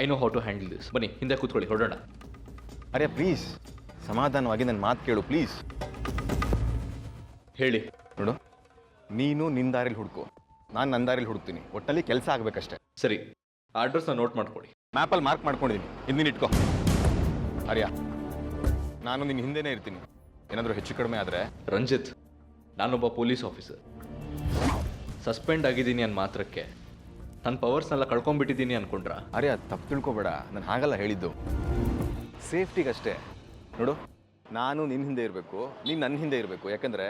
I know how to handle this. ಬನ್ನಿ ಹಿಂದೆ ಕೂತ್ಕೊಳ್ಳಿ, ಹೊರಡೋಣ. ಅರೆ ಪ್ಲೀಸ್ ಸಮಾಧಾನವಾಗಿ ನನ್ನ ಮಾತು ಕೇಳು ಪ್ಲೀಸ್. ಹೇಳಿ. ನೋಡು, ನೀನು ನಿನ್ನ ದಾರಿಲಿ ಹುಡುಕು, ನಾನು ನನ್ನ ದಾರಿಲಿ ಹುಡುಕ್ತೀನಿ. ಒಟ್ಟಲ್ಲಿ ಕೆಲಸ ಆಗಬೇಕಷ್ಟೆ. ಸರಿ, ಆ ಅಡ್ರೆಸ್ನ ನೋಟ್ ಮಾಡ್ಕೊಳ್ಳಿ. ಮ್ಯಾಪಲ್ಲಿ ಮಾರ್ಕ್ ಮಾಡ್ಕೊಂಡಿದ್ದೀನಿ, ಹಿಂದಿನ ಇಟ್ಕೋ. ಆರ್ಯ, ನಾನು ನಿನ್ನ ಹಿಂದೆನೇ ಇರ್ತೀನಿ. ಏನಾದರೂ ಹೆಚ್ಚು ಕಡಿಮೆ ಆದರೆ. ರಂಜಿತ್, ನಾನೊಬ್ಬ ಪೊಲೀಸ್ ಆಫೀಸರ್. ಸಸ್ಪೆಂಡ್ ಆಗಿದ್ದೀನಿ ಅನ್ನೋ ಮಾತ್ರಕ್ಕೆ ನನ್ನ ಪವರ್ಸ್ನೆಲ್ಲ ಕಳ್ಕೊಂಡ್ಬಿಟ್ಟಿದ್ದೀನಿ ಅನ್ಕೊಂಡ್ರ? ಆರ್ಯ, ತಪ್ಪು ತಿಳ್ಕೊಬೇಡ, ನಾನು ಹಾಗಲ್ಲ ಹೇಳಿದ್ದು, ಸೇಫ್ಟಿಗಷ್ಟೇ. ನೋಡು, ನಾನು ನಿನ್ನ ಹಿಂದೆ ಇರಬೇಕು, ನೀನು ನನ್ನ ಹಿಂದೆ ಇರಬೇಕು. ಯಾಕಂದರೆ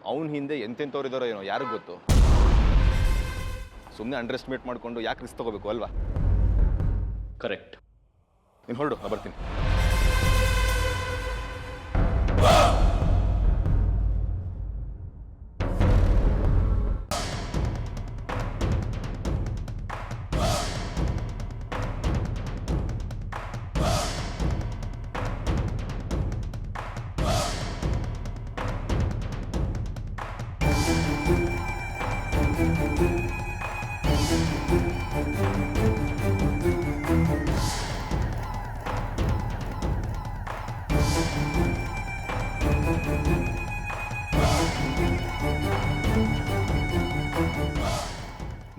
ಅವನ ಹಿಂದೆ ಎಂತೆಂಥವ್ರು ಇದ್ದಾರೋ ಏನೋ ಯಾರಿಗೂ ಗೊತ್ತು. ಸುಮ್ಮನೆ ಅಂಡರ್ ಎಸ್ಟಿಮೇಟ್ ಮಾಡಿಕೊಂಡು ಯಾಕೆ ರಿಸ್ಕ್ ತಗೋಬೇಕು ಅಲ್ವಾ? ಕರೆಕ್ಟ್. ನೀನು ಹೊರಡು, ನಾ ಬರ್ತೀನಿ.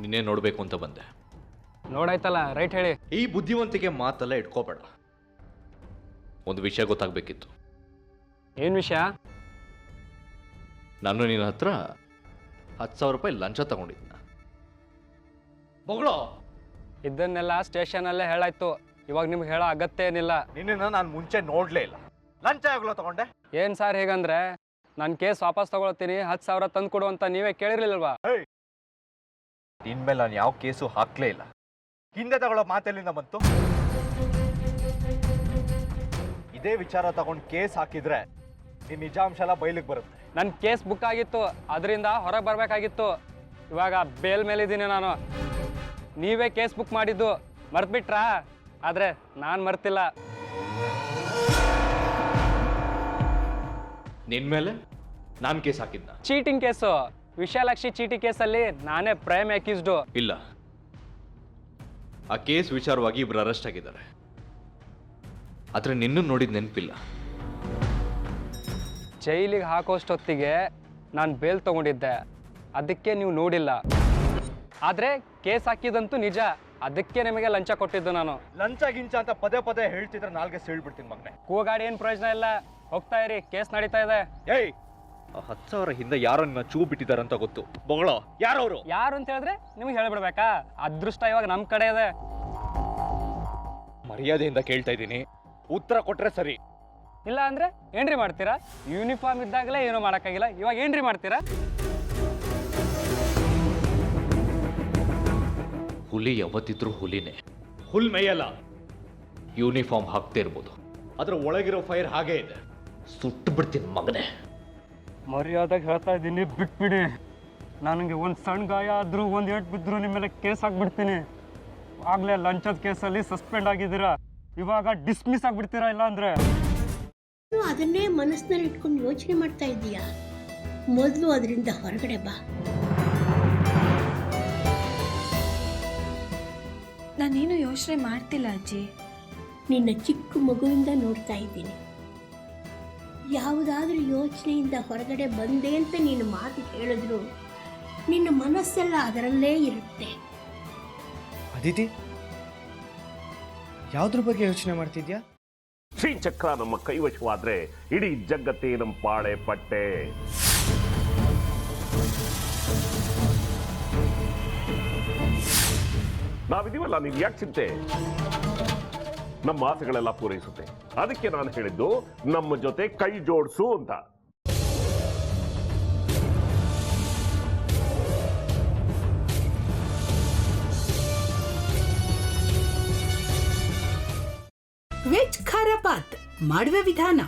ನಿನ್ನೆ ನೋಡಬೇಕು ಅಂತ ಬಂದೆ. ನೋಡಾಯ್ತಲ್ಲ, ರೈಟ್ ಹೇಳಿ. ಈ ಬುದ್ಧಿವಂತಿಕೆ ಮಾತೆಲ್ಲ ಇಟ್ಕೋಬೇಡ. ಒಂದು ವಿಷಯ ಗೊತ್ತಾಗಬೇಕಿತ್ತು. ಏನು ವಿಷಯ? ನಾನು ನಿನ್ನ ಹತ್ರ 10,000 ರೂಪಾಯಿ ಲಂಚ ತಗೊಂಡಿದ್ನ. ಬೊಗಳೋ. ಇದನ್ನೆಲ್ಲ ಸ್ಟೇಷನಲ್ಲೇ ಹೇಳಾಯ್ತು. ಇವಾಗ ನಿಮ್ಗೆ ಹೇಳೋ ಅಗತ್ಯ ಏನಿಲ್ಲ. ನಿನ್ನ ನಾನು ಮುಂಚೆ ನೋಡ್ಲೇ ಇಲ್ಲ. ಲಂಚ ಯಾವಾಗಲೂ ತಗೊಂಡೆ? ಏನು ಸರ್ ಹೇಗಂದ್ರೆ, ನಾನು ಕೇಸ್ ವಾಪಸ್ ತಗೊಳ್ತೀನಿ, 10,000 ತಂದು ಕೊಡು ಅಂತ ನೀವೇ ಕೇಳಿರ್ಲಿಲ್ವಾ? ಇನ್ಮೇಲೆ ನಾನು ಯಾವ ಕೇಸು ಹಾಕ್ಲೇ ಇಲ್ಲ. ಹಿಂದೆ ತಗೊಳ್ಳೋ ಮಾತೆಲ್ಲಿಂದ ಬಂತು? ಇದೇ ವಿಚಾರ ತಗೊಂಡು ಕೇಸ್ ಹಾಕಿದ್ರೆ ನಿನ್ನ ನಿಜಾಂಶ ಎಲ್ಲ ಬಯಲಿಗೆ ಬರುತ್ತೆ. ನನ್ನ ಕೇಸ್ ಬುಕ್ ಆಗಿತ್ತು, ಅದರಿಂದ ಹೊರಗೆ ಬರಬೇಕಾಗಿತ್ತು. ಇವಾಗ ಬೇಲ್ ಮೇಲಿದ್ದೀನಿ ನಾನು. ನೀವೇ ಕೇಸ್ ಬುಕ್ ಮಾಡಿದ್ದು ಮರ್ತ್ಬಿಟ್ರಾ? ಆದರೆ ನಾನು ಮರ್ತಿಲ್ಲ. ನಿನ್ ಮೇಲೆ ನಾನು ಕೇಸ್ ಹಾಕಿದ್ನ? ಚೀಟಿಂಗ್ ಕೇಸು, ವಿಶಾಲಾಕ್ಷಿ ಚೀಟಿ ಕೇಸಲ್ಲಿ ನಾನೇ ಪ್ರೈಮ್ ಅಕ್ಯೂಸ್ಡು. ಇಲ್ಲ, ಆ ಕೇಸ್ ವಿಚಾರವಾಗಿ ಇಬ್ರು ಅರೆಸ್ಟ್ ಆಗಿದ್ದಾರೆ. ಆದ್ರೆ ನಿನ್ನೂ ನೋಡಿದ ನೆನಪಿಲ್ಲ. ಜೈಲಿಗೆ ಹಾಕೋಷ್ಟೊತ್ತಿಗೆ ನಾನು ಬೇಲ್ ತಗೊಂಡಿದ್ದೆ, ಅದಕ್ಕೆ ನೀವು ನೋಡಿಲ್ಲ. ಆದರೆ ಕೇಸ್ ಹಾಕಿದಂತೂ ನಿಜ, ಅದಕ್ಕೆ ನಿಮಗೆ ಲಂಚ ಕೊಟ್ಟಿದ್ದು ನಾನು. ಲಂಚ ಗಿಂಚ ಅಂತ ಪದೇ ಪದೇ ಹೇಳ್ತಿದ್ರೆ ನಾಲ್ಗೆ ಸೀಳ್ಬಿಡ್ತೀನಿ ಮಗನೆ. ಕೂಗಾಡಿ ಏನು ಪ್ರಯೋಜನ ಇಲ್ಲ, ಹೋಗ್ತಾ ಇರಿ, ಕೇಸ್ ನಡೀತಾ ಇದೆ. ಏಯ್, 10,000 ಹಿಂದೆ ಯಾರೋ ನಿನ್ನ ಚೂ ಬಿಟ್ಟಿದಾರಂತ ಗೊತ್ತು. ಬೊಗಳೋ. ಯಾರವರು? ಯಾರು ಅಂತ ಹೇಳಿದ್ರೆ ನಿಮ್ಗೆ ಹೇಳ್ಬಿಡ್ಬೇಕಾ? ಅದೃಷ್ಟ ಇವಾಗ ನಮ್ಮ ಕಡೆ ಇದೆ. ಮರ್ಯಾದೆಯಿಂದ ಕೇಳ್ತಾ ಇದ್ದೀನಿ, ಉತ್ತರ ಕೊಟ್ರೆ ಸರಿ. ಇಲ್ಲ ಅಂದ್ರೆ ಏನ್ರಿ ಮಾಡ್ತೀರಾ? ಯೂನಿಫಾರ್ಮ್ ಇದ್ದಾಗಲೇ ಏನೂ ಮಾಡೋಕ್ಕಾಗಿಲ್ಲ, ಇವಾಗ ಏನ್ರಿ ಮಾಡ್ತೀರಾ? ಹುಲಿ ಯಾವತ್ತಿದ್ರು ಹುಲಿನೇ. ಹುಲ್ ಮೇಯಲ್ಲ. ಯೂನಿಫಾರ್ಮ್ ಹಾಕ್ತಾ ಇರ್ಬೋದು, ಅದ್ರ ಒಳಗಿರೋ ಫೈರ್ ಹಾಗೇ ಇದೆ. ಸುಟ್ಟು ಬಿಡ್ತೀನಿ ಮಗನೇ. ಮರ್ಯಾದಾಗ ಹೇಳ್ತಾ ಇದ್ದೀನಿ, ಬಿಟ್ಬಿಡಿ. ನನಗೆ ಒಂದು ಸಣ್ಣ ಗಾಯ ಆದರೂ, ಒಂದು ಏಟು ಬಿದ್ದರೂ ನಿಮ್ಮ ಮೇಲೆ ಕೇಸ್ ಹಾಕ್ಬಿಡ್ತೀನಿ. ಆಗಲೇ ಲಂಚದ ಕೇಸಲ್ಲಿ ಸಸ್ಪೆಂಡ್ ಆಗಿದ್ದೀರಾ, ಇವಾಗ ಡಿಸ್ಮಿಸ್ ಆಗಿಬಿಡ್ತೀರಾ. ಇಲ್ಲ ಅಂದರೆ ಅದನ್ನೇ ಮನಸ್ಸಿನಲ್ಲಿ ಇಟ್ಕೊಂಡು ಯೋಚನೆ ಮಾಡ್ತಾ ಇದ್ದೀಯಾ? ಮೊದಲು ಅದರಿಂದ ಹೊರಗಡೆ ಬಾ. ನಾನೇನು ಯೋಚನೆ ಮಾಡ್ತಿಲ್ಲ ಅಜ್ಜಿ. ನಿನ್ನ ಚಿಕ್ಕ ಮಗುವಿಂದ ನೋಡ್ತಾ ಇದ್ದೀನಿ. ಯಾವುದಾದ್ರೂ ಯೋಚನೆಯಿಂದ ಹೊರಗಡೆ ಬಂದೆ ಅಂತ ನೀನು ಮಾತು ಹೇಳಿದ್ರು ನಿನ್ನ ಮನಸ್ಸೆಲ್ಲ ಅದರಲ್ಲೇ ಇರುತ್ತೆ. ಅದಿತಿ, ಯಾವುದ್ರ ಬಗ್ಗೆ ಯೋಚನೆ ಮಾಡ್ತಿದ್ಯಾ? ಶ್ರೀಚಕ್ರ ನಮ್ಮ ಕೈವಶವಾದ್ರೆ ಇಡೀ ಜಗತ್ತೇ ನಮ್ಮ ಪಾಳೆ ಪಟ್ಟೆ. ನಾವಿದೀವಲ್ಲ, ನೀನ್ ಯಾಕೆ ಚಿಂತೆ? ನಮ್ಮ ಆಸೆಗಳೆಲ್ಲ ಪೂರೈಸುತ್ತೆ. ಅದಕ್ಕೆ ನಾನು ಹೇಳಿದ್ದು ನಮ್ಮ ಜೊತೆ ಕೈ ಜೋಡಿಸು ಅಂತ. ವೆಜ್ ಖಾರ ಬಾತ್ ಮಾಡುವ ವಿಧಾನ: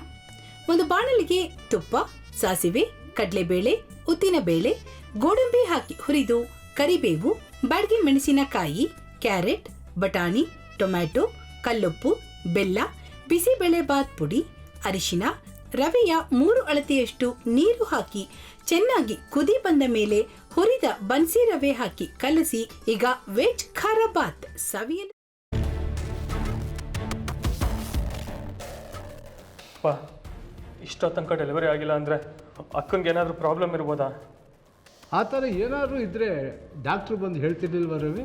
ಒಂದು ಬಾಣಲಿಗೆ ತುಪ್ಪ, ಸಾಸಿವೆ, ಕಡಲೆಬೇಳೆ, ಉದ್ದಿನಬೇಳೆ, ಗೋಡಂಬಿ ಹಾಕಿ ಹುರಿದು ಕರಿಬೇವು, ಬಾಡಿಗೆ ಮೆಣಸಿನಕಾಯಿ, ಕ್ಯಾರೆಟ್, ಬಟಾಣಿ, ಟೊಮ್ಯಾಟೊ, ಕಲ್ಲುಪ್ಪು, ಬೆಲ್ಲ, ಬಿಸಿಬೇಳೆ ಬಾತ್ ಪುಡಿ, ಅರಿಶಿನ, ರವೆಯ 3 ಅಳತೆಯಷ್ಟು ನೀರು ಹಾಕಿ ಚೆನ್ನಾಗಿ ಕುದಿ ಬಂದ ಮೇಲೆ ಹುರಿದ ಬನ್ಸಿ ರವೆ ಹಾಕಿ ಕಲಸಿ. ಈಗ ವೆಜ್ ಖಾರ ಬಾತ್ ಸವಿಯಲು ಅಪ್ಪ ಇಷ್ಟೋ ತನಕ ಡೆಲಿವರಿ ಆಗಿಲ್ಲ ಅಂದರೆ ಅಕ್ಕನಿಗೆ ಏನಾದರೂ ಪ್ರಾಬ್ಲಮ್ ಇರ್ಬೋದಾ? ಆ ಥರ ಏನಾದರೂ ಇದ್ದರೆ ಡಾಕ್ಟ್ರು ಬಂದು ಹೇಳ್ತಿರ್ಲಿಲ್ವ ರವಿ?